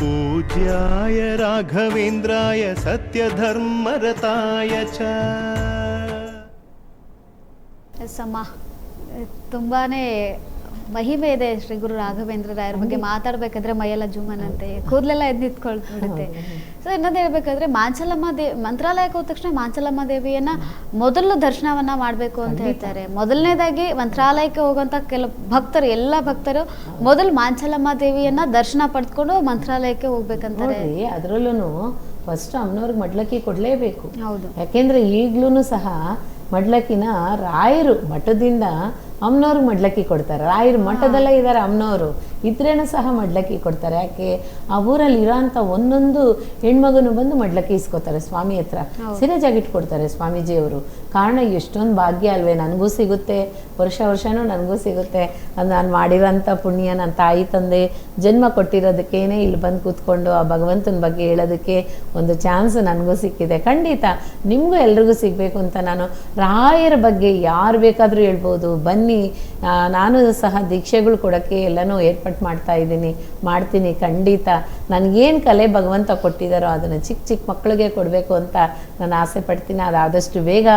पूज्याय राघवेन्द्राय सत्यधर्मरताय च। ಸಮ ತುಂಬಾ ಮಹಿಮೆ ಇದೆ ಶ್ರೀ ಗುರು ರಾಘವೇಂದ್ರ ರಾಯರ ಬಗ್ಗೆ ಮಾತಾಡಬೇಕಾದ್ರೆ ಮೈಯೆಲ್ಲ ಜುಮ್ಮನಂತೆ ಕೂದಲೆಲ್ಲ ಎದ್ದು ನಿಂತ್ಕೊಳ್ಬಿಡುತ್ತೆ. ಸೊ ಇನ್ನೊಂದು ಹೇಳ್ಬೇಕಾದ್ರೆ ಮಂತ್ರಾಲಯಕ್ಕೆ ಹೋದ ತಕ್ಷಣ ಮಾಂಚಲಮ್ಮ ದೇವಿಯನ್ನ ಮೊದಲು ದರ್ಶನವನ್ನ ಮಾಡಬೇಕು ಅಂತ ಹೇಳ್ತಾರೆ. ಮೊದಲನೇದಾಗಿ ಮಂತ್ರಾಲಯಕ್ಕೆ ಹೋಗುವಂತ ಕೆಲವು ಭಕ್ತರು, ಎಲ್ಲ ಭಕ್ತರು ಮೊದಲು ಮಾಂಚಲಮ್ಮ ದೇವಿಯನ್ನ ದರ್ಶನ ಪಡೆದುಕೊಂಡು ಮಂತ್ರಾಲಯಕ್ಕೆ ಹೋಗ್ಬೇಕಂತಾರೆ. ಅದರಲ್ಲೂ ಫಸ್ಟ್ ಅಮ್ಮನವ್ರಿಗೆ ಮಡ್ಲಕ್ಕಿ ಕೊಡ್ಲೇಬೇಕು. ಹೌದು, ಯಾಕೆಂದ್ರೆ ಈಗ್ಲೂ ಸಹ ಮಡ್ಲಕ್ಕಿನ ರಾಯರು ಮಠದಿಂದ ಅಮ್ಮನವ್ರಿಗೆ ಮಡ್ಲಕ್ಕಿ ಕೊಡ್ತಾರೆ. ರಾಯರು ಮಠದಲ್ಲೇ ಇದ್ದಾರೆ ಅಮ್ಮನವರು, ಇದ್ರೇನು ಸಹ ಮಡ್ಲಕ್ಕಿ ಕೊಡ್ತಾರೆ. ಯಾಕೆ ಆ ಊರಲ್ಲಿ ಇರೋಂಥ ಒಂದೊಂದು ಹೆಣ್ಮಗನು ಬಂದು ಮಡ್ಲಕ್ಕಿ ಇಸ್ಕೋತಾರೆ ಸ್ವಾಮಿ ಹತ್ರ, ಸಿರೆ ಜಾಗಿಟ್ ಕೊಡ್ತಾರೆ ಸ್ವಾಮೀಜಿಯವರು. ಕಾರಣ ಎಷ್ಟೊಂದು ಭಾಗ್ಯ ಅಲ್ವೇ, ನನಗೂ ಸಿಗುತ್ತೆ, ವರ್ಷನೂ ನನಗೂ ಸಿಗುತ್ತೆ. ಅದು ನಾನು ಮಾಡಿರೋಂಥ ಪುಣ್ಯ, ನನ್ನ ತಾಯಿ ತಂದೆ ಜನ್ಮ ಕೊಟ್ಟಿರೋದಕ್ಕೇನೆ ಇಲ್ಲಿ ಬಂದು ಕೂತ್ಕೊಂಡು ಆ ಭಗವಂತನ ಬಗ್ಗೆ ಹೇಳೋದಕ್ಕೆ ಒಂದು ಚಾನ್ಸ್ ನನಗೂ ಸಿಕ್ಕಿದೆ. ಖಂಡಿತ ನಿಮಗೂ ಎಲ್ರಿಗೂ ಸಿಗಬೇಕು ಅಂತ ನಾನು ರಾಯರ ಬಗ್ಗೆ ಯಾರು ಬೇಕಾದರೂ ಹೇಳ್ಬೋದು. ಬನ್ನಿ, ನಾನು ಸಹ ದೀಕ್ಷೆಗಳು ಕೊಡೋಕ್ಕೆ ಎಲ್ಲನೂ ಏರ್ಪಾಟ್ ಮಾಡ್ತೀನಿ. ಖಂಡಿತ ನನಗೇನು ಕಲೆ ಭಗವಂತ ಕೊಟ್ಟಿದ್ದಾರೋ ಅದನ್ನು ಚಿಕ್ಕ ಚಿಕ್ಕ ಮಕ್ಕಳಿಗೆ ಕೊಡಬೇಕು ಅಂತ ನಾನು ಆಸೆ ಪಡ್ತೀನಿ. ಅದಾದಷ್ಟು ಬೇಗ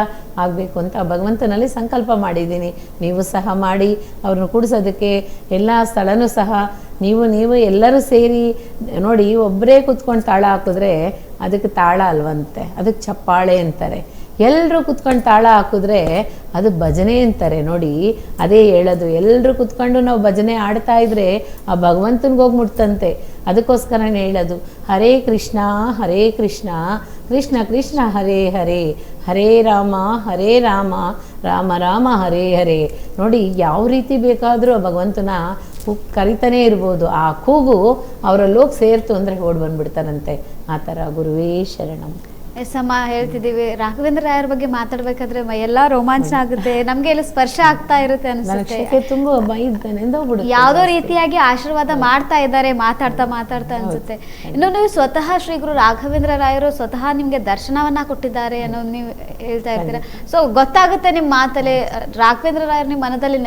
ಆಗಬೇಕು ಅಂತ ಭಗವಂತನಲ್ಲಿ ಸಂಕಲ್ಪ ಮಾಡಿದ್ದೀನಿ. ನೀವು ಸಹ ಮಾಡಿ ಅವ್ರನ್ನ ಕೂಡಿಸೋದಕ್ಕೆ ಎಲ್ಲ ಸ್ಥಳನೂ ಸಹ ನೀವು ಎಲ್ಲರೂ ಸೇರಿ ನೋಡಿ. ಒಬ್ಬರೇ ಕೂತ್ಕೊಂಡು ತಾಳ ಹಾಕಿದ್ರೆ ಅದಕ್ಕೆ ತಾಳ ಅಲ್ವಂತೆ, ಅದಕ್ಕೆ ಚಪ್ಪಾಳೆ ಅಂತಾರೆ. ಎಲ್ಲರೂ ಕುತ್ಕೊಂಡು ತಾಳ ಹಾಕಿದ್ರೆ ಅದು ಭಜನೆ ಅಂತಾರೆ. ನೋಡಿ, ಅದೇ ಹೇಳೋದು, ಎಲ್ಲರೂ ಕುತ್ಕೊಂಡು ನಾವು ಭಜನೆ ಆಡ್ತಾ ಇದ್ರೆ ಆ ಭಗವಂತನಿಗೆ ಹೋಗಿ ಮುಟ್ತಂತೆ. ಅದಕ್ಕೋಸ್ಕರನೇ ಹೇಳೋದು, ಹರೇ ಕೃಷ್ಣ ಕೃಷ್ಣ ಕೃಷ್ಣ ಹರೇ ಹರೇ, ಹರೇ ರಾಮ ರಾಮ ರಾಮ ಹರೇ ಹರೇ. ನೋಡಿ, ಯಾವ ರೀತಿ ಬೇಕಾದರೂ ಆ ಭಗವಂತನ ಕರಿತಾನೇ ಇರ್ಬೋದು. ಆ ಕೂಗು ಅವರಲ್ಲಿ ಹೋಗಿ ಸೇರ್ತು ಅಂದರೆ ಓಡ್ ಬಂದ್ಬಿಡ್ತಾರಂತೆ. ಆ ಥರ ಗುರುವೇ ಶರಣಂ. ಸಮ ಹೇಳ್ತಿದ್ದೀವಿ, ರಾಘವೇಂದ್ರ ರಾಯರ ಬಗ್ಗೆ ಮಾತಾಡ್ಬೇಕಾದ್ರೆ ಎಲ್ಲ ರೋಮಾಂಚನ ಆಗುತ್ತೆ, ನಮ್ಗೆ ಎಲ್ಲ ಸ್ಪರ್ಶ ಆಗ್ತಾ ಇರುತ್ತೆ ಅನ್ಸುತ್ತೆ. ಯಾವ್ದೋ ರೀತಿಯಾಗಿ ಆಶೀರ್ವಾದ ಮಾಡ್ತಾ ಇದ್ದಾರೆ ಮಾತಾಡ್ತಾ ಅನ್ಸುತ್ತೆ. ಇನ್ನು ನೀವು ಸ್ವತಃ ಶ್ರೀ ಗುರು ರಾಘವೇಂದ್ರ ರಾಯರು ಸ್ವತಃ ನಿಮ್ಗೆ ದರ್ಶನವನ್ನ ಕೊಟ್ಟಿದ್ದಾರೆ ಅನ್ನೋದು ನೀವು ಹೇಳ್ತಾ ಇರ್ತೀರ. ಸೊ ಗೊತ್ತಾಗುತ್ತೆ ನಿಮ್ಮ ಮಾತಲ್ಲಿ ರಾಘವೇಂದ್ರ ರಾಯರು ನಿಮ್ಮ ಮನದಲ್ಲಿ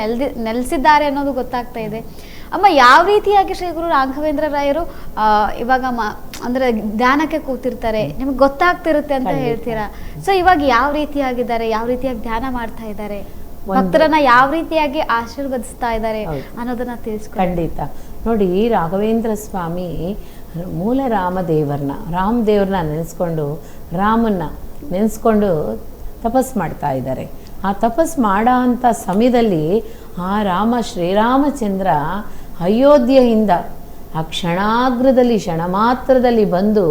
ನೆಲೆಸಿದ್ದಾರೆ ಅನ್ನೋದು ಗೊತ್ತಾಗ್ತಾ ಇದೆ. ಅಮ್ಮ, ಯಾವ ರೀತಿಯಾಗಿ ಶ್ರೀ ಗುರು ರಾಘವೇಂದ್ರ ರಾಯರು ಇವಾಗ ಅಂದ್ರೆ ಧ್ಯಾನಕ್ಕೆ ಕೂತಿರ್ತಾರೆ, ನಿಮ್ಗೆ ಗೊತ್ತಾಗ್ತಿರುತ್ತೆ ಅಂತ ಹೇಳ್ತೀರಾ. ಸೊ ಇವಾಗ ಯಾವ ರೀತಿಯಾಗಿದ್ದಾರೆ, ಯಾವ ರೀತಿಯಾಗಿ ಧ್ಯಾನ ಮಾಡ್ತಾ ಇದ್ದಾರೆ, ಭಕ್ತರನ್ನ ಯಾವ ರೀತಿಯಾಗಿ ಆಶೀರ್ವದಿಸ್ತಾ ಇದ್ದಾರೆ ಅನ್ನೋದನ್ನ ತಿಳಿಸ್ಕೊಂಡು. ಖಂಡಿತ ನೋಡಿ, ರಾಘವೇಂದ್ರ ಸ್ವಾಮಿ ಮೂಲ ರಾಮದೇವ್ರನ್ನ ನೆನೆಸ್ಕೊಂಡು ತಪಸ್ ಮಾಡ್ತಾ ಇದ್ದಾರೆ. ಆ ತಪಸ್ ಮಾಡೋ ಅಂಥ ಸಮಯದಲ್ಲಿ ಆ ಶ್ರೀರಾಮಚಂದ್ರ ಅಯೋಧ್ಯೆಯಿಂದ ಆ ಕ್ಷಣ ಮಾತ್ರದಲ್ಲಿ ಬಂದು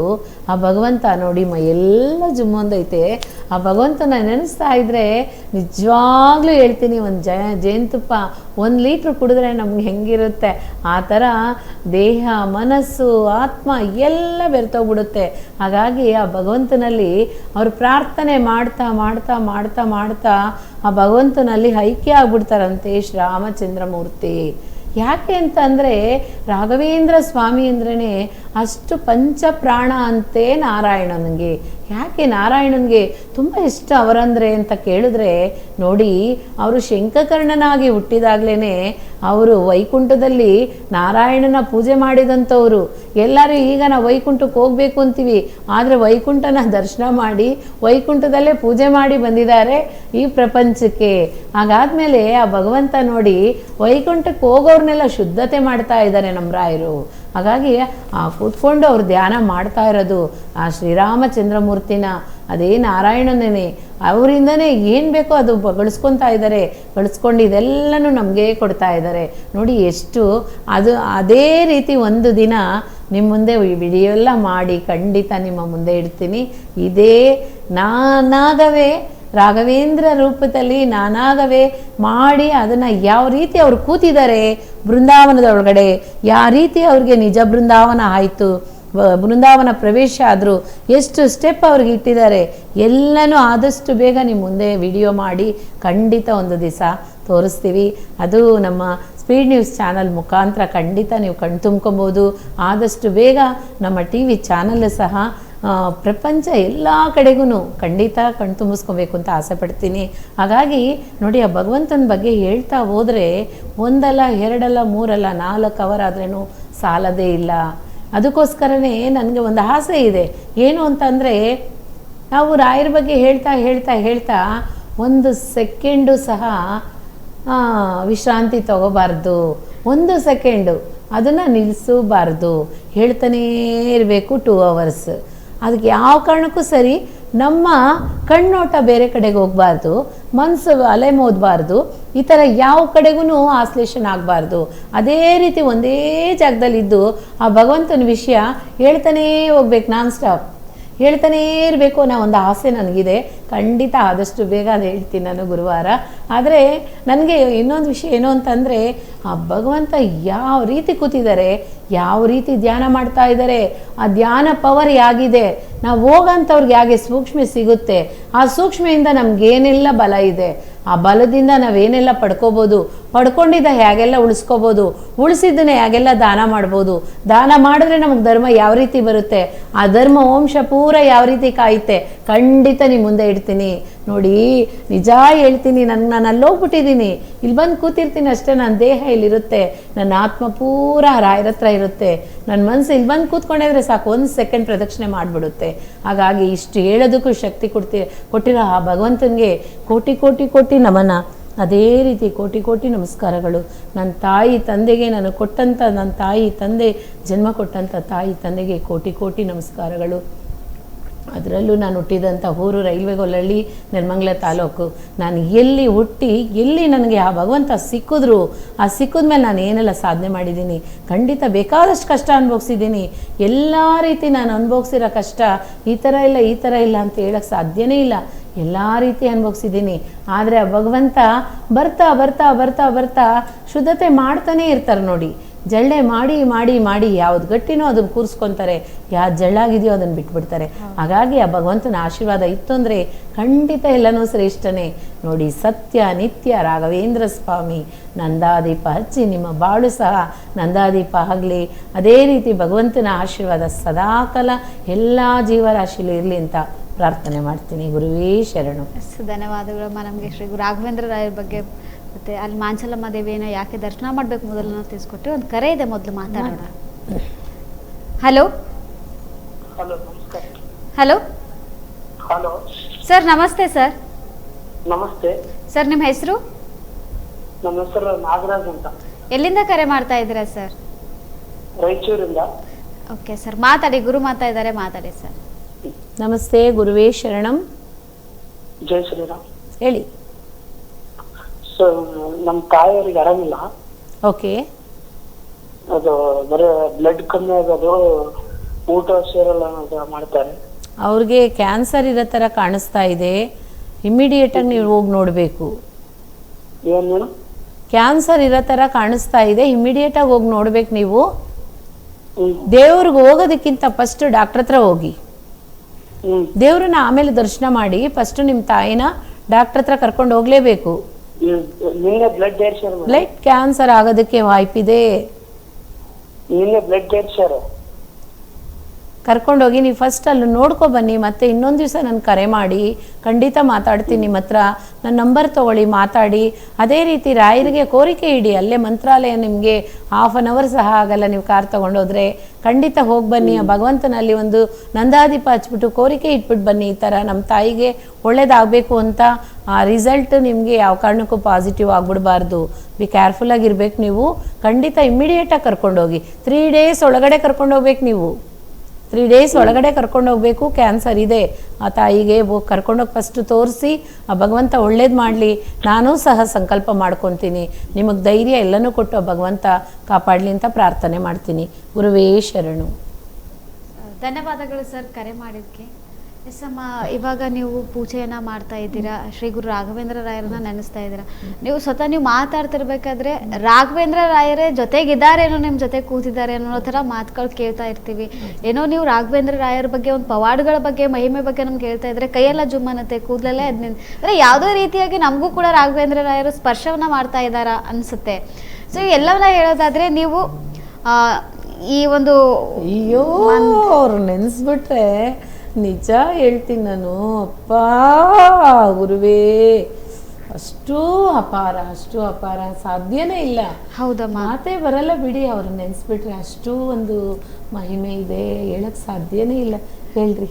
ಆ ಭಗವಂತ ನೋಡಿ ಮೈಯೆಲ್ಲ ಜುಮ್ಮೊಂದೈತೆ. ಆ ಭಗವಂತನ ನೆನೆಸ್ತಾ ಇದ್ರೆ ನಿಜವಾಗ್ಲೂ ಹೇಳ್ತೀನಿ, ಒಂದು ಜೇನುತುಪ್ಪ 1 ಲೀಟ್ರ್ ಕುಡಿದ್ರೆ ನಮ್ಗೆ ಹೆಂಗಿರುತ್ತೆ ಆ ಥರ ದೇಹ, ಮನಸ್ಸು, ಆತ್ಮ ಎಲ್ಲ ಬೆರ್ತೋಗ್ಬಿಡುತ್ತೆ. ಹಾಗಾಗಿ ಆ ಭಗವಂತನಲ್ಲಿ ಅವರು ಪ್ರಾರ್ಥನೆ ಮಾಡ್ತಾ ಆ ಭಗವಂತನಲ್ಲಿ ಐಕ್ಯ ಆಗ್ಬಿಡ್ತಾರಂತೆ ಶ್ರೀರಾಮಚಂದ್ರ ಮೂರ್ತಿ. ಯಾಕೆ ಅಂತಂದರೆ ರಾಘವೇಂದ್ರ ಸ್ವಾಮಿ ಅಂದ್ರೇ ಅಷ್ಟು ಪಂಚಪ್ರಾಣ ಅಂತೆ ನಾರಾಯಣನಿಗೆ. ಯಾಕೆ ನಾರಾಯಣನಿಗೆ ತುಂಬ ಇಷ್ಟ ಅವರಂದರೆ ಅಂತ ಕೇಳಿದ್ರೆ, ನೋಡಿ, ಅವರು ಶಂಖಕರ್ಣನಾಗಿ ಹುಟ್ಟಿದಾಗ್ಲೇ ಅವರು ವೈಕುಂಠದಲ್ಲಿ ನಾರಾಯಣನ ಪೂಜೆ ಮಾಡಿದಂಥವ್ರು. ಎಲ್ಲರೂ ಈಗ ನಾವು ವೈಕುಂಠಕ್ಕೆ ಹೋಗ್ಬೇಕು ಅಂತೀವಿ, ಆದರೆ ವೈಕುಂಠನ ದರ್ಶನ ಮಾಡಿ ವೈಕುಂಠದಲ್ಲೇ ಪೂಜೆ ಮಾಡಿ ಬಂದಿದ್ದಾರೆ ಈ ಪ್ರಪಂಚಕ್ಕೆ. ಹಾಗಾದ್ಮೇಲೆ ಆ ಭಗವಂತ ನೋಡಿ ವೈಕುಂಠಕ್ಕೆ ಹೋಗೋರ್ನೆಲ್ಲ ಶುದ್ಧತೆ ಮಾಡ್ತಾ ಇದ್ದಾರೆ ನಮ್ಮ ರಾಯರು. ಹಾಗಾಗಿ ಆ ಕೂತ್ಕೊಂಡು ಅವ್ರು ಧ್ಯಾನ ಮಾಡ್ತಾ ಇರೋದು ಆ ಶ್ರೀರಾಮಚಂದ್ರ ಮೂರ್ತಿನ, ಅದೇ ನಾರಾಯಣನೇ. ಅವರಿಂದನೇ ಏನು ಬೇಕೋ ಅದು ಗಳಿಸ್ಕೊತಾ ಇದ್ದಾರೆ, ಗಳಿಸ್ಕೊಂಡು ಇದೆಲ್ಲನೂ ನಮಗೆ ಕೊಡ್ತಾ ಇದ್ದಾರೆ. ನೋಡಿ ಎಷ್ಟು ಅದೇ ರೀತಿ ಒಂದು ದಿನ ನಿಮ್ಮ ಮುಂದೆ ವಿಡಿಯೋ ಎಲ್ಲ ಮಾಡಿ ಖಂಡಿತ ನಿಮ್ಮ ಮುಂದೆ ಇಡ್ತೀನಿ. ಇದೇ ನಾನಾಗವೇ ರಾಘವೇಂದ್ರ ರೂಪದಲ್ಲಿ ನಾನಾಗವೇ ಮಾಡಿ ಅದನ್ನು ಯಾವ ರೀತಿ ಅವ್ರು ಕೂತಿದ್ದಾರೆ ಬೃಂದಾವನದ ಒಳಗಡೆ, ಯಾವ ರೀತಿ ಅವ್ರಿಗೆ ನಿಜ ಬೃಂದಾವನ ಆಯಿತು, ಬೃಂದಾವನ ಪ್ರವೇಶ ಆದರೂ ಎಷ್ಟು ಸ್ಟೆಪ್ ಅವ್ರಿಗೆ ಇಟ್ಟಿದ್ದಾರೆ ಎಲ್ಲನೂ ಆದಷ್ಟು ಬೇಗ ನಿಮ್ಮ ಮುಂದೆ ವಿಡಿಯೋ ಮಾಡಿ ಖಂಡಿತ ಒಂದು ದಿವಸ ತೋರಿಸ್ತೀವಿ. ಅದು ನಮ್ಮ ಸ್ಪೀಡ್ ನ್ಯೂಸ್ ಚಾನಲ್ ಮುಖಾಂತರ ಖಂಡಿತ ನೀವು ಕಣ್ ತುಂಬ್ಕೊಬೋದು. ಆದಷ್ಟು ಬೇಗ ನಮ್ಮ TV ಚಾನಲ್ ಸಹ ಪ್ರಪಂಚ ಎಲ್ಲ ಕಡೆಗೂ ಖಂಡಿತ ಕಣ್ ತುಂಬಿಸ್ಕೋಬೇಕು ಅಂತ ಆಸೆ ಪಡ್ತೀನಿ. ಹಾಗಾಗಿ ನೋಡಿ, ಆ ಭಗವಂತನ ಬಗ್ಗೆ ಹೇಳ್ತಾ ಹೋದರೆ 1 ಅಲ್ಲ 2 ಅಲ್ಲ 3 ಅಲ್ಲ 4 ಅವರ್ ಆದ್ರೂ ಸಾಲದೇ ಇಲ್ಲ. ಅದಕ್ಕೋಸ್ಕರನೇ ನನಗೆ ಒಂದು ಆಸೆ ಇದೆ. ಏನು ಅಂತಂದರೆ, ನಾವು ರಾಯರ ಬಗ್ಗೆ ಹೇಳ್ತಾ ಹೇಳ್ತಾ ಹೇಳ್ತಾ ಒಂದು ಸೆಕೆಂಡು ಸಹ ವಿಶ್ರಾಂತಿ ತಗೋಬಾರ್ದು. 1 ಸೆಕೆಂಡು ಅದನ್ನು ನಿಲ್ಲಿಸಬಾರ್ದು, ಹೇಳ್ತಾನೇ ಇರಬೇಕು 2 hours. ಅದಕ್ಕೆ ಯಾವ ಕಾರಣಕ್ಕೂ ಸರಿ ನಮ್ಮ ಕಣ್ಣೋಟ ಬೇರೆ ಕಡೆಗೆ ಹೋಗಬಾರ್ದು, ಮನಸ್ಸು ಅಲೆ ಮೋದಬಾರ್ದು, ಈ ಥರ ಯಾವ ಕಡೆಗೂ ಆಶ್ಲೇಷಣೆ ಆಗಬಾರ್ದು. ಅದೇ ರೀತಿ ಒಂದೇ ಜಾಗದಲ್ಲಿದ್ದು ಆ ಭಗವಂತನ ವಿಷಯ ಹೇಳ್ತಾನೇ ಹೋಗ್ಬೇಕು, ನಾನ್ ಸ್ಟಾಪ್ ಹೇಳ್ತಾನೇ ಇರಬೇಕು ಅನ್ನೋ ಒಂದು ಆಸೆ ನನಗಿದೆ. ಖಂಡಿತ ಆದಷ್ಟು ಬೇಗ ಅದು ಹೇಳ್ತೀನಿ ನಾನು ಗುರುವಾರ. ಆದರೆ ನನಗೆ ಇನ್ನೊಂದು ವಿಷಯ ಏನು ಅಂತಂದರೆ, ಆ ಭಗವಂತ ಯಾವ ರೀತಿ ಕೂತಿದ್ದಾರೆ, ಯಾವ ರೀತಿ ಧ್ಯಾನ ಮಾಡ್ತಾ ಇದ್ದಾರೆ, ಆ ಧ್ಯಾನ ಪವರ್ ಹೇಗಿದೆ, ನಾವು ಹೋಗಂಥವ್ರಿಗೆ ಹೇಗೆ ಸೂಕ್ಷ್ಮ ಸಿಗುತ್ತೆ, ಆ ಸೂಕ್ಷ್ಮೆಯಿಂದ ನಮಗೇನೆಲ್ಲ ಬಲ ಇದೆ, ಆ ಬಲದಿಂದ ನಾವೇನೆಲ್ಲ ಪಡ್ಕೋಬೋದು, ಪಡ್ಕೊಂಡಿದ್ದ ಹೇಗೆಲ್ಲ ಉಳಿಸ್ಕೋಬೋದು, ಉಳಿಸಿದ್ದನ್ನೇ ಹೇಗೆಲ್ಲ ದಾನ ಮಾಡ್ಬೋದು, ದಾನ ಮಾಡಿದ್ರೆ ನಮಗೆ ಧರ್ಮ ಯಾವ ರೀತಿ ಬರುತ್ತೆ, ಆ ಧರ್ಮ ವಂಶ ಪೂರ ಯಾವ ರೀತಿ ಕಾಯುತ್ತೆ, ಖಂಡಿತ ನಿಮ್ಮ ಮುಂದೆ ಇಡ್ತೀನಿ. ನೋಡಿ, ನಿಜ ಹೇಳ್ತೀನಿ, ನಾನು ಅಲ್ಲೋಗ್ಬಿಟ್ಟಿದ್ದೀನಿ, ಇಲ್ಲಿ ಬಂದು ಕೂತಿರ್ತೀನಿ ಅಷ್ಟೇ, ನನ್ನ ದೇಹ ಇಲ್ಲಿರುತ್ತೆ, ನನ್ನ ಆತ್ಮ ಪೂರ ರಾಯರ ಹತ್ರ ಇರುತ್ತೆ, ನನ್ನ ಮನಸ್ಸು ಇಲ್ಲಿ ಬಂದು ಕೂತ್ಕೊಂಡಿದ್ರೆ ಸಾಕು, 1 ಸೆಕೆಂಡ್ ಪ್ರದಕ್ಷಿಣೆ ಮಾಡಿಬಿಡುತ್ತೆ. ಹಾಗಾಗಿ ಇಷ್ಟು ಹೇಳೋದಕ್ಕೂ ಶಕ್ತಿ ಕೊಟ್ಟಿರೋ ಆ ಭಗವಂತನಿಗೆ ಕೋಟಿ ಕೋಟಿ ಕೋಟಿ ನಮನ. ಅದೇ ರೀತಿ ಕೋಟಿ ಕೋಟಿ ನಮಸ್ಕಾರಗಳು. ನನ್ನ ತಾಯಿ ತಂದೆಗೆ ನನಗೆ ಕೊಟ್ಟಂಥ, ನನ್ನ ತಾಯಿ ತಂದೆ ಜನ್ಮ ಕೊಟ್ಟಂಥ ತಾಯಿ ತಂದೆಗೆ ಕೋಟಿ ಕೋಟಿ ನಮಸ್ಕಾರಗಳು. ಅದರಲ್ಲೂ ನಾನು ಹುಟ್ಟಿದಂಥ ಊರು ರೈಲ್ವೆಗೊಲ್ಲಳ್ಳಿ, ನೆಲಮಂಗಲ ತಾಲೂಕು. ನಾನು ಎಲ್ಲಿ ಹುಟ್ಟಿ ಎಲ್ಲಿ ನನಗೆ ಆ ಭಗವಂತ ಸಿಕ್ಕಿದ್ರು, ಆ ಸಿಕ್ಕಿದ ಮೇಲೆ ನಾನು ಏನೆಲ್ಲ ಸಾಧನೆ ಮಾಡಿದ್ದೀನಿ, ಖಂಡಿತ ಬೇಕಾದಷ್ಟು ಕಷ್ಟ ಅನುಭವಿಸಿದ್ದೀನಿ. ಎಲ್ಲ ರೀತಿ ನಾನು ಅನುಭವಿಸಿರೋ ಕಷ್ಟ ಈ ಥರ ಇಲ್ಲ ಅಂತ ಹೇಳೋಕ್ಕೆ ಸಾಧ್ಯನೇ ಇಲ್ಲ. ಎಲ್ಲ ರೀತಿ ಅನುಭವಿಸಿದ್ದೀನಿ. ಆದರೆ ಆ ಭಗವಂತ ಬರ್ತಾ ಬರ್ತಾ ಬರ್ತಾ ಬರ್ತಾ ಶುದ್ಧತೆ ಮಾಡ್ತಾನೇ ಇರ್ತಾರೆ ನೋಡಿ. ಜಳ್ಳೆ ಮಾಡಿ ಮಾಡಿ ಮಾಡಿ ಯಾವ್ದು ಗಟ್ಟಿನೋ ಅದನ್ನು ಕೂರಿಸ್ಕೊತಾರೆ, ಯಾವ್ದು ಜಳ್ಳಾಗಿದೆಯೋ ಅದನ್ನು ಬಿಟ್ಬಿಡ್ತಾರೆ. ಹಾಗಾಗಿ ಆ ಭಗವಂತನ ಆಶೀರ್ವಾದ ಇತ್ತು ಅಂದರೆ ಖಂಡಿತ ಎಲ್ಲನೂ ಶ್ರೇಷ್ಠನೇ ನೋಡಿ. ಸತ್ಯ ನಿತ್ಯ ರಾಘವೇಂದ್ರ ಸ್ವಾಮಿ ನಂದಾದೀಪ ಹಚ್ಚಿ ನಿಮ್ಮ ಬಾಳು ಸಹ ನಂದಾದೀಪ ಆಗಲಿ. ಅದೇ ರೀತಿ ಭಗವಂತನ ಆಶೀರ್ವಾದ ಸದಾಕಾಲ ಎಲ್ಲ ಜೀವರಾಶಿಲೂ ಇರಲಿ ಅಂತ ಪ್ರಾರ್ಥನೆ ಮಾಡ್ತೀನಿ. ಗುರುವೇ ಶರಣು. ಧನ್ಯವಾದಗಳಮ್ಮ. ನಮಗೆ ಶ್ರೀ ಗುರು ರಾಘವೇಂದ್ರ ರಾಯರ ಬಗ್ಗೆ ಮತ್ತೆ ಅಲ್ಲಿ ಮಾಂಚಲಮ್ಮ ದೇವಿಯನ್ನು ಯಾಕೆ ದರ್ಶನ ಮಾಡಬೇಕು ಮೊದಲನ್ನ ತಿಳಿಸ್ಕೊಟ್ರಿ. ಒಂದು ಕರೆ ಇದೆ, ಮೊದಲು ಮಾತಾಡೋಣ. ಹಲೋ ಹಲೋ, ನಮಸ್ಕಾರ. ಹಲೋ ಹಲೋ ಸರ್, ನಮಸ್ತೆ ಸರ್. ನಮಸ್ತೆ ಸರ್, ನಿಮ್ಮ ಹೆಸರು? ನಮ್ಮ ಹೆಸರು ನಾಗರಾಜ್ ಅಂತ. ಎಲ್ಲಿಂದ ಕರೆ ಮಾಡ್ತಾ ಇದ್ದೀರಾ ಸರ್? ರಾಯಚೂರಿಂದ. ಓಕೆ ಸರ್, ಮಾತಾಡಿ. ಗುರು ಮಾತಾ ಇದ್ದಾರೆ, ಮಾತಾಡಿ ಸರ್. ನಮಸ್ತೆ, ಗುರುವೇ ಶರಣಂ. ಜೈ ಶ್ರೀರಾಮ್. ಹೇಳಿ. ಸೊ ನಮ್ಮ ತಾಯಿಯವ್ರಿಗೆ ಆರಾಮಿಲ್ಲ. ಓಕೆ. ಅದು ಬರೀ ಬ್ಲಡ್ ಕಮ್ಮಿ ಆಗೋದು, ಊಟ ಸೇರಲ್ಲ ಅನ್ನೋದು ಮಾಡ್ತಾರೆ. ಅವ್ರಿಗೆ ಕ್ಯಾನ್ಸರ್ ಇರೋ ಥರ ಕಾಣಿಸ್ತಾ ಇದೆ. ಇಮ್ಮಿಡಿಯೇಟಾಗಿ ನೀವು ಹೋಗಿ ನೋಡಬೇಕು. ಏನ್ ಮೇಡಮ್? ಕ್ಯಾನ್ಸರ್ ಇರೋ ಥರ ಕಾಣಿಸ್ತಾ ಇದೆ, ಇಮ್ಮಿಡಿಯೇಟಾಗಿ ಹೋಗಿ ನೋಡ್ಬೇಕು ನೀವು. ದೇವ್ರಿಗೆ ಹೋಗೋದಕ್ಕಿಂತ ಫಸ್ಟ್ ಡಾಕ್ಟ್ರ್ ಹತ್ರ ಹೋಗಿ. ದೇವ್ರನ್ನ ಆಮೇಲೆ ದರ್ಶನ ಮಾಡಿ, ಫಸ್ಟ್ ನಿಮ್ಮ ತಾಯಿನ ಡಾಕ್ಟ್ರ್ ಹತ್ರ ಕರ್ಕೊಂಡು ಹೋಗ್ಲೇಬೇಕು. ಬ್ಲಡ್ ಕ್ಯಾನ್ಸರ್ ಆಗೋದಕ್ಕೆ ವಾಯ್ಪಿದೆ. ಬ್ಲಡ್ ಏರ್ಸ್ಯಾರ. ಕರ್ಕೊಂಡೋಗಿ ನೀವು ಫಸ್ಟ್ ಅಲ್ಲಿ ನೋಡ್ಕೊ ಬನ್ನಿ. ಮತ್ತೆ ಇನ್ನೊಂದು ದಿವಸ ನಾನು ಕರೆ ಮಾಡಿ ಖಂಡಿತ ಮಾತಾಡ್ತೀನಿ ನಿಮ್ಮ ಹತ್ರ. ನನ್ನ ನಂಬರ್ ತೊಗೊಳ್ಳಿ, ಮಾತಾಡಿ. ಅದೇ ರೀತಿ ರಾಯರಿಗೆ ಕೋರಿಕೆ ಇಡಿ. ಅಲ್ಲೇ ಮಂತ್ರಾಲಯ ನಿಮಗೆ 1/2 hour ಸಹ ಆಗಲ್ಲ, ನೀವು ಕಾರ್ ತೊಗೊಂಡೋದ್ರೆ. ಖಂಡಿತ ಹೋಗಿ ಬನ್ನಿ. ಆ ಭಗವಂತನಲ್ಲಿ ಒಂದು ನಂದಾದೀಪ ಹಚ್ಬಿಟ್ಟು ಕೋರಿಕೆ ಇಟ್ಬಿಟ್ಟು ಬನ್ನಿ. ಈ ಥರ ನಮ್ಮ ತಾಯಿಗೆ ಒಳ್ಳೇದಾಗಬೇಕು ಅಂತ. ಆ ರಿಸಲ್ಟ್ ನಿಮಗೆ ಯಾವ ಕಾರಣಕ್ಕೂ ಪಾಸಿಟಿವ್ ಆಗಿಬಿಡಬಾರ್ದು. ಬಿ ಕೇರ್ಫುಲ್ಲಾಗಿರ್ಬೇಕು ನೀವು. ಖಂಡಿತ ಇಮ್ಮಿಡಿಯೇಟಾಗಿ ಕರ್ಕೊಂಡೋಗಿ. 3 days ಒಳಗಡೆ ಕರ್ಕೊಂಡೋಗ್ಬೇಕು ನೀವು. 3 days ಒಳಗಡೆ ಕರ್ಕೊಂಡೋಗ್ಬೇಕು. ಕ್ಯಾನ್ಸರ್ ಇದೆ ಆ ತಾಯಿಗೆ, ಕರ್ಕೊಂಡೋಗಿ ಫಸ್ಟ್ ತೋರಿಸಿ. ಆ ಭಗವಂತ ಒಳ್ಳೇದು ಮಾಡಲಿ. ನಾನೂ ಸಹ ಸಂಕಲ್ಪ ಮಾಡ್ಕೊತೀನಿ. ನಿಮಗೆ ಧೈರ್ಯ ಎಲ್ಲನೂ ಕೊಟ್ಟು ಆ ಭಗವಂತ ಕಾಪಾಡಲಿ ಅಂತ ಪ್ರಾರ್ಥನೆ ಮಾಡ್ತೀನಿ. ಗುರುವೇ ಶರಣು. ಧನ್ಯವಾದಗಳು ಸರ್ ಕರೆ ಮಾಡಿದ್ದಕ್ಕೆ. ಎಸ್ ಅಮ್ಮ, ಇವಾಗ ನೀವು ಪೂಜೆಯನ್ನು ಮಾಡ್ತಾ ಇದ್ದೀರಾ, ಶ್ರೀ ಗುರು ರಾಘವೇಂದ್ರ ರಾಯರನ್ನ ನೆನೆಸ್ತಾ ಇದ್ದೀರಾ. ನೀವು ಸ್ವತಃ ನೀವು ಮಾತಾಡ್ತಿರ್ಬೇಕಾದ್ರೆ ರಾಘವೇಂದ್ರ ರಾಯರೇ ಜೊತೆಗಿದ್ದಾರೇನೋ, ನಿಮ್ಮ ಜೊತೆ ಕೂತಿದ್ದಾರೆ ಅನ್ನೋ ಥರ ಮಾತುಗಳು ಕೇಳ್ತಾ ಇರ್ತೀವಿ. ಏನೋ ನೀವು ರಾಘವೇಂದ್ರ ರಾಯರ ಬಗ್ಗೆ, ಒಂದು ಪವಾಡಗಳ ಬಗ್ಗೆ, ಮಹಿಮೆ ಬಗ್ಗೆ ನಮ್ಗೆ ಹೇಳ್ತಾ ಇದ್ರೆ ಕೈಯೆಲ್ಲ ಜುಮ್ಮನತ್ತೆ, ಕೂದಲೆಲ್ಲ ಅಂದರೆ ಯಾವುದೋ ರೀತಿಯಾಗಿ ನಮಗೂ ಕೂಡ ರಾಘವೇಂದ್ರ ರಾಯರು ಸ್ಪರ್ಶವನ್ನು ಮಾಡ್ತಾ ಇದ್ದಾರಾ ಅನಿಸುತ್ತೆ. ಸೊ ಎಲ್ಲವನ್ನ ಹೇಳೋದಾದರೆ ನೀವು ಈ ಒಂದು ಅಯ್ಯೋ ಅವ್ರು ನೆನೆಸ್ಬಿಟ್ರೆ ನಿಜ ಹೇಳ್ತೀನಿ ನಾನು. ಅಪ್ಪ ಗುರುವೇ, ಅಷ್ಟು ಅಪಾರ ಸಾಧ್ಯನೇ ಇಲ್ಲ. ಹೌದಮ್ಮ. ಮಾತೇ ಬರಲ್ಲ ಬಿಡಿ, ಅವ್ರು ನೆನೆಸ್ಬಿಟ್ರೆ ಅಷ್ಟು ಒಂದು ಮಹಿಮೆ ಇದೆ, ಹೇಳಕ್ ಸಾಧ್ಯನೇ ಇಲ್ಲ. ಹೇಳ್ರಿ.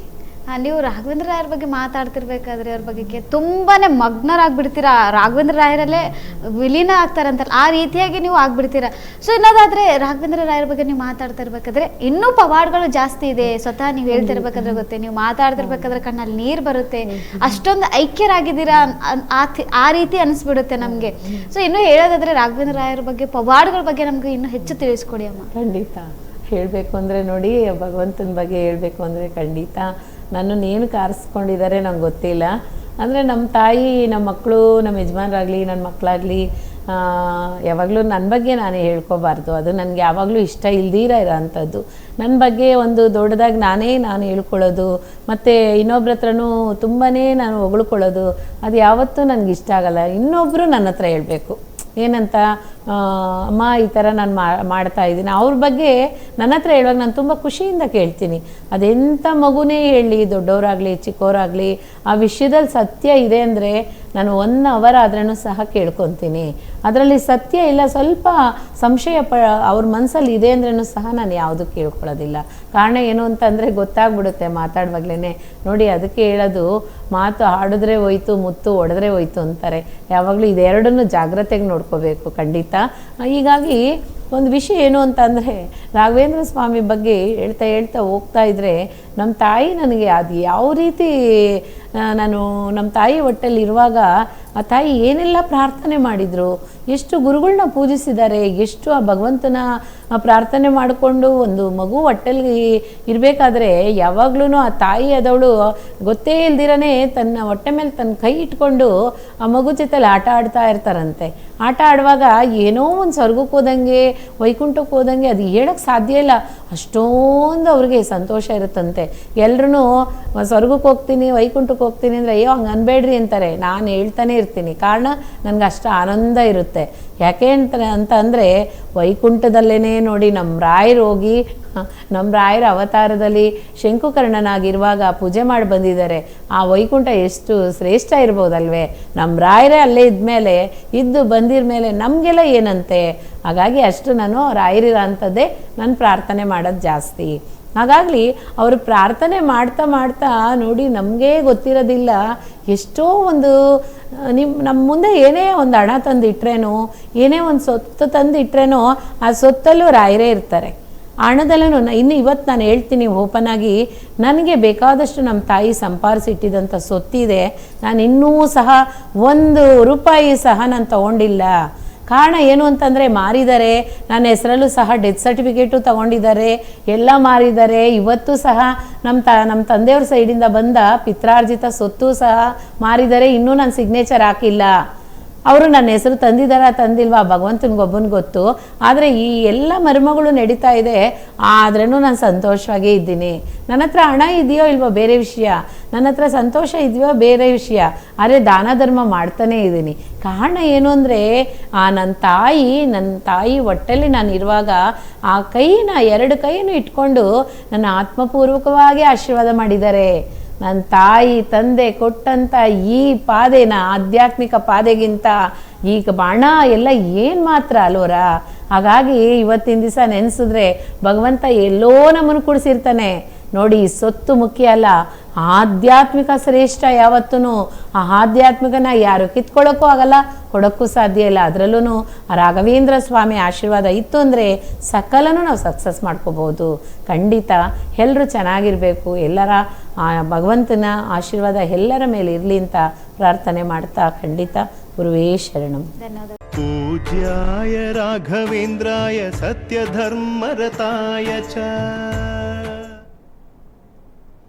ನೀವು ರಾಘವೇಂದ್ರ ರಾಯರ ಬಗ್ಗೆ ಮಾತಾಡ್ತಿರ್ಬೇಕಾದ್ರೆ ಅವ್ರ ಬಗ್ಗೆ ತುಂಬಾನೇ ಮಗ್ನರಾಗ್ಬಿಡ್ತೀರಾ, ರಾಘವೇಂದ್ರ ರಾಯರಲ್ಲೇ ವಿಲೀನ ಆಗ್ತಾರಂತಲ್ಲ ಆ ರೀತಿಯಾಗಿ ನೀವು ಆಗ್ಬಿಡ್ತೀರಾ. ಸೊ ಇನ್ನೋದಾದ್ರೆ ರಾಘವೇಂದ್ರ ರಾಯರ ಬಗ್ಗೆ ನೀವು ಮಾತಾಡ್ತಾ ಇರ್ಬೇಕಾದ್ರೆ ಇನ್ನೂ ಪವಾಡಗಳು ಜಾಸ್ತಿ ಇದೆ. ಸ್ವತಃ ನೀವು ಹೇಳ್ತಿರ್ಬೇಕಾದ್ರೆ ಗೊತ್ತೇ, ನೀವು ಮಾತಾಡ್ತಿರ್ಬೇಕಾದ್ರೆ ಕಣ್ಣಲ್ಲಿ ನೀರು ಬರುತ್ತೆ, ಅಷ್ಟೊಂದು ಐಕ್ಯರಾಗಿದ್ದೀರಾ ಆ ರೀತಿ ಅನಿಸ್ಬಿಡುತ್ತೆ ನಮಗೆ. ಸೊ ಇನ್ನೂ ಹೇಳೋದಾದ್ರೆ ರಾಘವೇಂದ್ರ ರಾಯರ ಬಗ್ಗೆ ಪವಾಡಗಳ ಬಗ್ಗೆ ನಮ್ಗೆ ಇನ್ನೂ ಹೆಚ್ಚು ತಿಳಿಸ್ಕೊಡಿ ಅಮ್ಮ. ಖಂಡಿತ ಹೇಳಬೇಕು ಅಂದರೆ ನೋಡಿ, ಭಗವಂತನ ಬಗ್ಗೆ ಹೇಳಬೇಕು ಅಂದರೆ ಖಂಡಿತ ನನ್ನನ್ನು ಏನು ಕಾರಿಸ್ಕೊಂಡಿದ್ದಾರೆ ನಂಗೆ ಗೊತ್ತಿಲ್ಲ. ಅಂದರೆ ನಮ್ಮ ತಾಯಿ, ನಮ್ಮ ಮಕ್ಕಳು, ನಮ್ಮ ಯಜಮಾನರಾಗಲಿ, ನನ್ನ ಮಕ್ಕಳಾಗಲಿ ಯಾವಾಗಲೂ ನನ್ನ ಬಗ್ಗೆ ನಾನೇ ಹೇಳ್ಕೊಬಾರ್ದು. ಅದು ನನಗೆ ಯಾವಾಗಲೂ ಇಷ್ಟ ಇಲ್ದಿರ ಇರೋಂಥದ್ದು. ನನ್ನ ಬಗ್ಗೆ ಒಂದು ದೊಡ್ಡದಾಗಿ ನಾನು ಹೇಳ್ಕೊಳ್ಳೋದು ಮತ್ತು ಇನ್ನೊಬ್ರ ಹತ್ರನೂ ತುಂಬಾ ನಾನು ಹೊಗಳ್ಕೊಳ್ಳೋದು ಅದು ಯಾವತ್ತೂ ನನಗೆ ಇಷ್ಟ ಆಗಲ್ಲ. ಇನ್ನೊಬ್ಬರು ನನ್ನ ಹತ್ರ ಹೇಳಬೇಕು ಏನಂತ, ಅಮ್ಮ ಈ ಥರ ನಾನು ಮಾಡ್ತಾ ಇದ್ದೀನಿ. ಅವ್ರ ಬಗ್ಗೆ ನನ್ನ ಹತ್ರ ಹೇಳುವಾಗ ನಾನು ತುಂಬ ಖುಷಿಯಿಂದ ಕೇಳ್ತೀನಿ. ಅದೆಂಥ ಮಗುನೇ ಹೇಳಲಿ, ದೊಡ್ಡವರಾಗಲಿ ಚಿಕ್ಕವರಾಗಲಿ, ಆ ವಿಷಯದಲ್ಲಿ ಸತ್ಯ ಇದೆ ಅಂದರೆ ನಾನು 1 ಅವರ್ ಆದ್ರೂ ಸಹ ಕೇಳ್ಕೊತೀನಿ. ಅದರಲ್ಲಿ ಸತ್ಯ ಇಲ್ಲ, ಸ್ವಲ್ಪ ಸಂಶಯ ಅವ್ರ ಮನಸ್ಸಲ್ಲಿ ಇದೆ ಅಂದ್ರೂ ಸಹ ನಾನು ಯಾವುದೂ ಕೇಳ್ಕೊಳ್ಳೋದಿಲ್ಲ. ಕಾರಣ ಏನು ಅಂತಂದರೆ ಗೊತ್ತಾಗ್ಬಿಡುತ್ತೆ ಮಾತಾಡುವಾಗಲೇ. ನೋಡಿ ಅದಕ್ಕೆ ಹೇಳೋದು, ಮಾತು ಆಡಿದ್ರೆ ಹೋಯ್ತು, ಮುತ್ತು ಹೊಡೆದ್ರೆ ಹೋಯ್ತು ಅಂತಾರೆ. ಯಾವಾಗಲೂ ಇದೆರಡನ್ನೂ ಜಾಗ್ರತೆಗೆ ನೋಡ್ಕೋಬೇಕು ಖಂಡಿತ. ಹೀಗಾಗಿ ಒಂದು ವಿಷಯ ಏನು ಅಂತ ಅಂದರೆ, ರಾಘವೇಂದ್ರ ಸ್ವಾಮಿ ಬಗ್ಗೆ ಹೇಳ್ತಾ ಹೋಗ್ತಾ ಇದ್ದರೆ, ನಮ್ಮ ತಾಯಿ ನನಗೆ ಅದು ಯಾವ ರೀತಿ ನಾನು ನಮ್ಮ ತಾಯಿ ಹೊಟ್ಟೆಲಿರುವಾಗ ಆ ತಾಯಿ ಏನೆಲ್ಲ ಪ್ರಾರ್ಥನೆ ಮಾಡಿದರು, ಎಷ್ಟು ಗುರುಗಳನ್ನ ಪೂಜಿಸಿದ್ದಾರೆ, ಎಷ್ಟು ಆ ಭಗವಂತನ ಪ್ರಾರ್ಥನೆ ಮಾಡಿಕೊಂಡು ಒಂದು ಮಗು ಹೊಟ್ಟೆಲಿ ಇರಬೇಕಾದ್ರೆ ಯಾವಾಗಲೂ ಆ ತಾಯಿ ಆದವಳು ಗೊತ್ತೇ ಇಲ್ದಿರನೇ ತನ್ನ ಹೊಟ್ಟೆ ಮೇಲೆ ತನ್ನ ಕೈ ಇಟ್ಕೊಂಡು ಆ ಮಗು ಜೊತೆಲಿ ಆಟ ಆಡ್ತಾ ಇರ್ತಾರಂತೆ. ಆಟ ಆಡುವಾಗ ಏನೋ ಒಂದು ಸ್ವರ್ಗಕ್ಕೆ ಹೋದಂಗೆ, ವೈಕುಂಠಕ್ಕೆ ಹೋದಂಗೆ, ಅದು ಹೇಳೋಕ್ಕೆ ಸಾಧ್ಯ ಇಲ್ಲ, ಅಷ್ಟೊಂದು ಅವ್ರಿಗೆ ಸಂತೋಷ ಇರುತ್ತಂತೆ. ಎಲ್ಲರೂ ಸ್ವರ್ಗಕ್ಕೆ ಹೋಗ್ತೀನಿ, ವೈಕುಂಠಕ್ಕೆ ಹೋಗ್ತೀನಿ ಅಂದರೆ ಅಯ್ಯೋ ಹಂಗೆ ಅನ್ಬೇಡ್ರಿ ಅಂತಾರೆ. ನಾನು ಹೇಳ್ತಾನೆ ಇರ್ತೀನಿ, ಕಾರಣ ನನಗೆ ಅಷ್ಟು ಆನಂದ ಇರುತ್ತೆ. ಯಾಕೆ ಅಂತ ಅಂದರೆ ವೈಕುಂಠದಲ್ಲೇ ನೋಡಿ ನಮ್ಮ ರಾಯರು ಹೋಗಿ, ನಮ್ಮ ರಾಯರ ಅವತಾರದಲ್ಲಿ ಶಂಕುಕರ್ಣನಾಗಿರುವಾಗ ಪೂಜೆ ಮಾಡಿ ಬಂದಿದ್ದಾರೆ. ಆ ವೈಕುಂಠ ಎಷ್ಟು ಶ್ರೇಷ್ಠ ಇರ್ಬೋದಲ್ವೇ. ನಮ್ಮ ರಾಯರೇ ಅಲ್ಲೇ ಇದ್ಮೇಲೆ ಇದ್ದು ಬಂದಿರ ನಮಗೆಲ್ಲ ಏನಂತೆ. ಹಾಗಾಗಿ ಅಷ್ಟು ನಾನು ರಾಯರಿರೋ ಅಂಥದ್ದೇ ನಾನು ಪ್ರಾರ್ಥನೆ ಮಾಡೋದು ಜಾಸ್ತಿ. ಹಾಗಾಗಿ ಅವರು ಪ್ರಾರ್ಥನೆ ಮಾಡ್ತಾ ನೋಡಿ ನಮಗೇ ಗೊತ್ತಿರೋದಿಲ್ಲ, ಎಷ್ಟೋ ಒಂದು ನಮ್ಮ ಮುಂದೆ ಏನೇ ಒಂದು ಹಣ ತಂದಿಟ್ರೇನೋ, ಏನೇ ಒಂದು ಸೊತ್ತು ತಂದಿಟ್ರೇನೋ ಆ ಸೊತ್ತಲ್ಲೂ ರಾಯರೇ ಇರ್ತಾರೆ. ಹಣದಲ್ಲೂ ಇನ್ನು ಇವತ್ತು ನಾನು ಹೇಳ್ತೀನಿ ಓಪನ್ ಆಗಿ, ನನಗೆ ಬೇಕಾದಷ್ಟು ನಮ್ಮ ತಾಯಿ ಸಂಪಾದಿಸಿಟ್ಟಿದ್ದಂಥ ಸೊತ್ತಿದೆ. ನಾನು ಇನ್ನೂ ಸಹ 1 ರೂಪಾಯಿ ಸಹ ನಾನು ತಗೊಂಡಿಲ್ಲ. ಕಾರಣ ಏನು ಅಂತಂದರೆ ಮಾರಿದ್ದಾರೆ, ನನ್ನ ಹೆಸರಲ್ಲೂ ಸಹ ಡೆತ್ ಸರ್ಟಿಫಿಕೇಟು ತಗೊಂಡಿದ್ದಾರೆ, ಎಲ್ಲ ಮಾರಿದ್ದಾರೆ. ಇವತ್ತು ಸಹ ನಮ್ಮ ತಂದೆಯವ್ರ ಸೈಡಿಂದ ಬಂದ ಪಿತ್ರಾರ್ಜಿತ ಸೊತ್ತು ಸಹ ಮಾರಿದ್ದಾರೆ. ಇನ್ನೂ ನಾನು ಸಿಗ್ನೇಚರ್ ಹಾಕಿಲ್ಲ. ಅವರು ನನ್ನ ಹೆಸರು ತಂದಿಲ್ವಾ ಭಗವಂತನಿಗೊಬ್ಬನಿಗೆ ಗೊತ್ತು. ಆದರೆ ಈ ಎಲ್ಲ ಮರ್ಮಗಳು ನಡೀತಾ ಇದೆ, ಆದ್ರೂ ನಾನು ಸಂತೋಷವಾಗೇ ಇದ್ದೀನಿ. ನನ್ನ ಹತ್ರ ಹಣ ಇದೆಯೋ ಇಲ್ವೋ ಬೇರೆ ವಿಷಯ, ನನ್ನ ಹತ್ರ ಸಂತೋಷ ಇದೆಯೋ ಬೇರೆ ವಿಷಯ, ಆದರೆ ದಾನ ಧರ್ಮ ಮಾಡ್ತಾನೇ ಇದ್ದೀನಿ. ಕಾರಣ ಏನು ಅಂದರೆ, ನನ್ನ ತಾಯಿ ಹೊಟ್ಟೆಲಿ ನಾನು ಇರುವಾಗ ಆ ಕೈನ 2 ಕೈಯನ್ನು ಇಟ್ಕೊಂಡು ನನ್ನ ಆತ್ಮಪೂರ್ವಕವಾಗಿ ಆಶೀರ್ವಾದ ಮಾಡಿದ್ದಾರೆ. ನನ್ನ ತಾಯಿ ತಂದೆ ಕೊಟ್ಟಂಥ ಈ ಪಾದೆನ, ಆಧ್ಯಾತ್ಮಿಕ ಪಾದೆಗಿಂತ ಈಗ ಹಣ ಎಲ್ಲ ಏನು ಮಾತ್ರ ಅಲ್ವರ. ಹಾಗಾಗಿ ಇವತ್ತಿನ ದಿವಸ ನೆನೆಸಿದ್ರೆ ಭಗವಂತ ಎಲ್ಲೋ ನಮ್ಮನ್ನು ಕೂಡಿಸಿರ್ತಾನೆ. ನೋಡಿ, ಸೊತ್ತು ಮುಖ್ಯ ಅಲ್ಲ, ಆಧ್ಯಾತ್ಮಿಕ ಶ್ರೇಷ್ಠ. ಯಾವತ್ತೂ ಆ ಆಧ್ಯಾತ್ಮಿಕನ ಯಾರು ಕಿತ್ಕೊಳ್ಳೋಕ್ಕೂ ಆಗಲ್ಲ, ಕೊಡೋಕ್ಕೂ ಸಾಧ್ಯ ಇಲ್ಲ. ಅದರಲ್ಲೂ ರಾಘವೇಂದ್ರ ಸ್ವಾಮಿ ಆಶೀರ್ವಾದ ಇತ್ತು ಅಂದರೆ ಸಕಲನೂ ನಾವು ಸಕ್ಸಸ್ ಮಾಡ್ಕೋಬೋದು. ಖಂಡಿತ ಎಲ್ಲರೂ ಚೆನ್ನಾಗಿರಬೇಕು, ಎಲ್ಲರ ಭಗವಂತನ ಆಶೀರ್ವಾದ ಎಲ್ಲರ ಮೇಲೆ ಇರಲಿ ಅಂತ ಪ್ರಾರ್ಥನೆ ಮಾಡ್ತಾ ಖಂಡಿತ ಗುರುವೇ ಶರಣಂ. ಪೂಜ್ಯಾಯ ರಾಘವೇಂದ್ರಾಯ ಸತ್ಯಧರ್ಮರತಾಯ ಚ